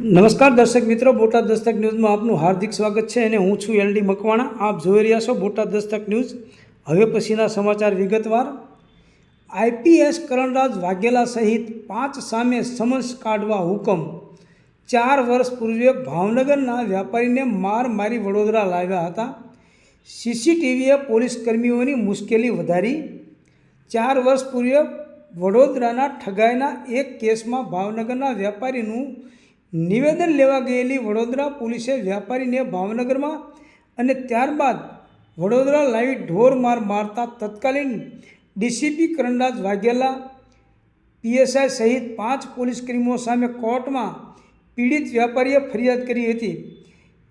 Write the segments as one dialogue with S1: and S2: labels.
S1: નમસ્કાર દર્શક મિત્રો, બોટાદ દસ્તક ન્યૂઝમાં આપનું હાર્દિક સ્વાગત છે અને હું છું એલડી મકવાણા. આપ જોઈ રહ્યા છો બોટાદ દસ્તક ન્યૂઝ. હવે પછીના સમાચાર વિગતવાર. આઈપીએસ કરણરાજ વાઘેલા સહિત 5 સામે સમન્સ કાઢવા હુકમ. 4 વર્ષ પૂર્વે ભાવનગરના વ્યાપારીને માર મારી વડોદરા લાવ્યા હતા. સીસીટીવીએ પોલીસ કર્મીઓની મુશ્કેલી વધારી. 4 વર્ષ પૂર્વે વડોદરાના ઠગાઈના એક કેસમાં ભાવનગરના વ્યાપારીનું નિવેદન લેવા ગયેલી વડોદરા પોલીસે વ્યાપારીને ભાવનગરમાં અને ત્યારબાદ વડોદરા લાવી ઢોર માર મારતા તત્કાલીન ડીસીપી કરણરાજ વાઘેલા, પીએસઆઈ સહિત 5 પોલીસકર્મીઓ સામે કોર્ટમાં પીડિત વ્યાપારીએ ફરિયાદ કરી હતી.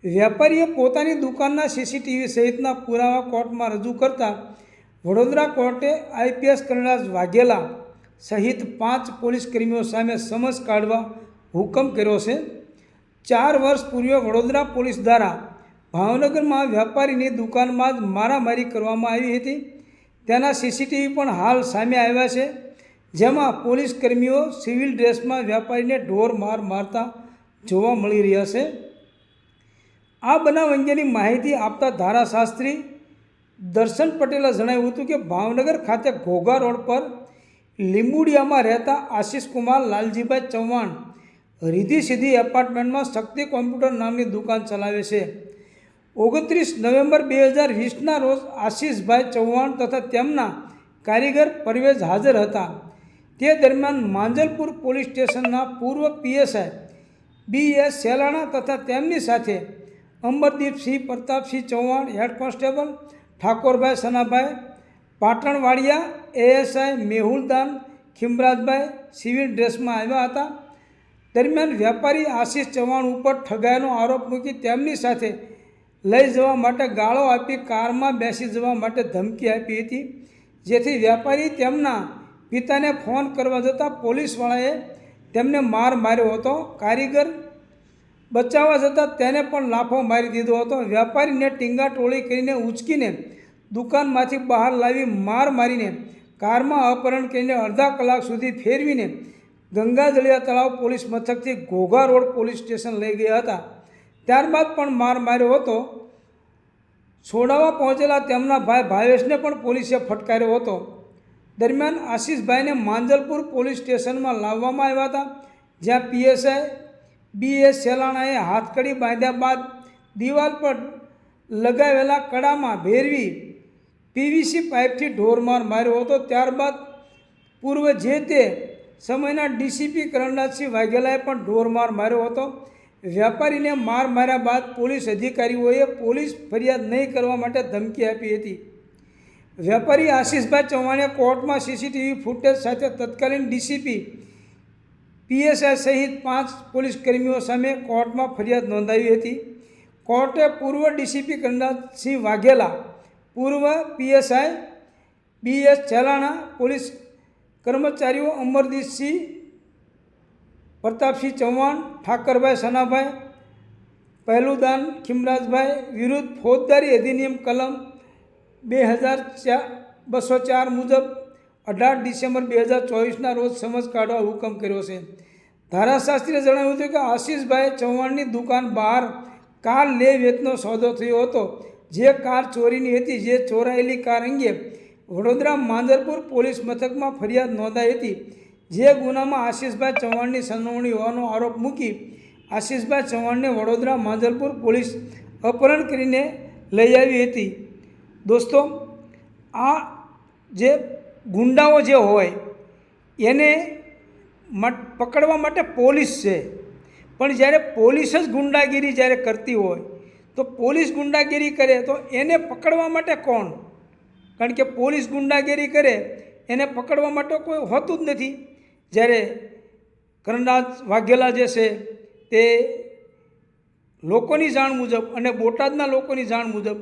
S1: વ્યાપારીએ પોતાની દુકાનના સીસીટીવી સહિતના પુરાવા કોર્ટમાં રજૂ કરતા વડોદરા કોર્ટે આઈપીએસ કરણરાજ વાઘેલા સહિત 5 પોલીસકર્મીઓ સામે સમન્સ કાઢવા હુકમ કર્યો છે. 4 વર્ષ પૂર્વે વડોદરા પોલીસ દ્વારા ભાવનગરમાં વ્યાપારીની દુકાનમાં જ મારામારી કરવામાં આવી હતી. તેના સીસીટીવી પણ હાલ સામે આવ્યા છે, જેમાં પોલીસ કર્મીઓ સિવિલ ડ્રેસમાં વ્યાપારીને ઢોર માર મારતા જોવા મળી રહ્યા છે. આ બનાવ અંગેની માહિતી આપતા ધારાશાસ્ત્રી દર્શન પટેલે જણાવ્યું હતું કે ભાવનગર ખાતે ઘોઘા રોડ પર લીંબુડિયામાં રહેતા આશિષ કુમાર લાલજીભાઈ ચૌહાણ રીધી સીધી એપાર્ટમેન્ટમાં શક્તિ કોમ્પ્યુટર નામની દુકાન ચલાવે છે. 29 નવેમ્બર 2020ના રોજ આશિષભાઈ ચૌહાણ તથા તેમના કારીગર પરવેઝ હાજર હતા. તે દરમિયાન માંજલપુર પોલીસ સ્ટેશનના પૂર્વ પીએસઆઈ BS સેલાણા તથા તેમની સાથે Amardeepsinh Pratapsinh Chauhan, head constable Thakorbhai Sanabhai Patanvadiya, ASI Mehuldan Khimrajbhai civil ડ્રેસમાં આવ્યા હતા. દરમિયાન વ્યાપારી આશિષ ચૌહાણ ઉપર ઠગાઈનો આરોપ મૂકી તેમની સાથે લઈ જવા માટે ગાળો આપી કારમાં બેસી જવા માટે ધમકી આપી હતી, જેથી વ્યાપારી તેમના પિતાને ફોન કરવા જતાં પોલીસવાળાએ તેમને માર માર્યો હતો. કારીગર બચાવવા જતાં તેને પણ લાફો મારી દીધો હતો. વ્યાપારીને ટીંગાટોળી કરીને ઉંચકીને દુકાનમાંથી બહાર લાવી માર મારીને કારમાં અપહરણ કરીને અડધા કલાક સુધી ફેરવીને ગંગાજળિયા તળાવ પોલીસ મથકથી ઘોઘા રોડ પોલીસ સ્ટેશન લઈ ગયા હતા. ત્યારબાદ પણ માર માર્યો હતો. છોડાવવા પહોંચેલા તેમના ભાઈ ભાવેશને પણ પોલીસે ફટકાર્યો હતો. દરમિયાન આશિષભાઈને માંજલપુર પોલીસ સ્ટેશનમાં લાવવામાં આવ્યા હતા, જ્યાં પીએસઆઈ BS સેલાણાએ હાથકડી બાંધ્યા બાદ દિવાલ પર લગાવેલા કડામાં ભેરવી PVC પાઇપથી ઢોરમાર માર્યો હતો. ત્યારબાદ પૂર્વ જે તે સમયના ડીસીપી કરણરાજસિંહ વાઘેલાએ પણ ઢોરમાર માર્યો હતો. વ્યાપારીને માર માર્યા બાદ પોલીસ અધિકારીઓએ પોલીસ ફરિયાદ નહીં કરવા માટે ધમકી આપી હતી. વ્યાપારી આશિષભાઈ ચૌહાણે કોર્ટમાં સીસીટીવી ફૂટેજ સાથે તત્કાલીન ડીસીપી PSI સહિત 5 પોલીસકર્મીઓ સામે કોર્ટમાં ફરિયાદ નોંધાવી હતી. કોર્ટે પૂર્વ ડીસીપી કરણરાજસિંહ વાઘેલા, પૂર્વ PSI BS સેલાણા, પોલીસ કર્મચારીઓ અમરદીપસિંહ પ્રતાપસિંહ ચૌહાણ, ઠાકરભાઈ સનાભાઈ, પહેલુદાન ખીમરાજભાઈ વિરુદ્ધ ફોજદારી અધિનિયમ કલમ 2204 મુજબ 18 ડિસેમ્બર 2024ના રોજ સમન્સ કાઢવા હુકમ કર્યો છે. ધારાશાસ્ત્રીએ જણાવ્યું હતું કે આશિષભાઈ ચૌહાણની દુકાન બહાર કાર લે વેચનો સોદો થયો હતો. જે કાર ચોરીની હતી, જે ચોરાયેલી કાર અંગે વડોદરા માંજલપુર પોલીસ મથકમાં ફરિયાદ નોંધાઈ હતી. જે ગુનામાં આશિષભાઈ ચૌહાણની સંડોવણી હોવાનો આરોપ મૂકી આશિષભાઈ ચૌહાણને વડોદરા માંજલપુર પોલીસ અપહરણ કરીને લઈ આવી હતી. દોસ્તો, આ જે ગુંડાઓ જે હોય એને પકડવા માટે પોલીસ છે, પણ જ્યારે પોલીસ જ ગુંડાગીરી જ્યારે કરતી હોય તો પોલીસ ગુંડાગીરી કરે તો એને પકડવા માટે કોણ? કારણ કે પોલીસ ગુંડાગીરી કરે એને પકડવા માટે કોઈ હોતું જ નથી. જ્યારે કરણરાજ વાઘેલા જે છે તે લોકોની જાણ મુજબ અને બોટાદના લોકોની જાણ મુજબ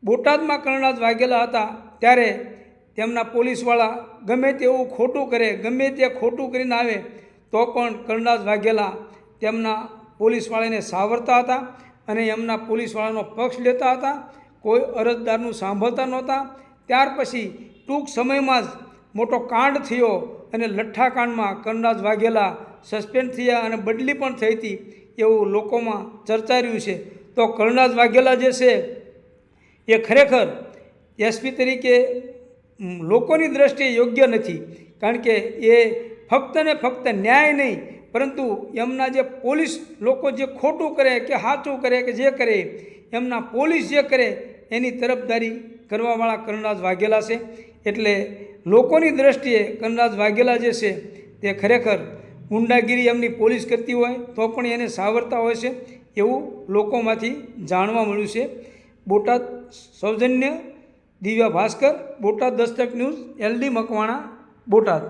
S1: બોટાદમાં કરણરાજ વાઘેલા હતા ત્યારે તેમના પોલીસવાળા ગમે તેવું ખોટું કરે, ગમે તે ખોટું કરીને આવે તો પણ કરણરાજ વાઘેલા તેમના પોલીસવાળાને સાવરતા હતા અને એમના પોલીસવાળાનો પક્ષ લેતા હતા. કોઈ અરજદારનું સાંભળતા નહોતા. ત્યાર પછી ટૂંક સમયમાં જ મોટો કાંડ થયો અને લઠ્ઠાકાંડમાં કરણરાજ વાઘેલા સસ્પેન્ડ થયા અને બદલી પણ થઈ હતી. એવું લોકોમાં ચર્ચાઈ રહ્યું છે. તો કર્ણરાજ વાઘેલા જે છે એ ખરેખર એસપી તરીકે લોકોની દ્રષ્ટિએ યોગ્ય નથી. કારણ કે એ ફક્ત ને ફક્ત ન્યાય નહીં, પરંતુ એમના જે પોલીસ લોકો જે ખોટું કરે કે સાચું કરે કે જે કરે, એમના પોલીસ જે કરે એની તરફદારી કરવાવાળા કર્ણરાજ વાઘેલા છે. એટલે લોકોની દ્રષ્ટિએ કર્ણરાજ વાઘેલા જે છે તે ખરેખર ગુંડાગીરી એમની પોલીસ કરતી હોય તો પણ એને સાવરતા હોય છે, એવું લોકોમાંથી જાણવા મળ્યું છે. બોટાદ સૌજન્ય દિવ્યા ભાસ્કર, બોટાદ દસ્તક ન્યૂઝ, LD મકવાણા, બોટાદ.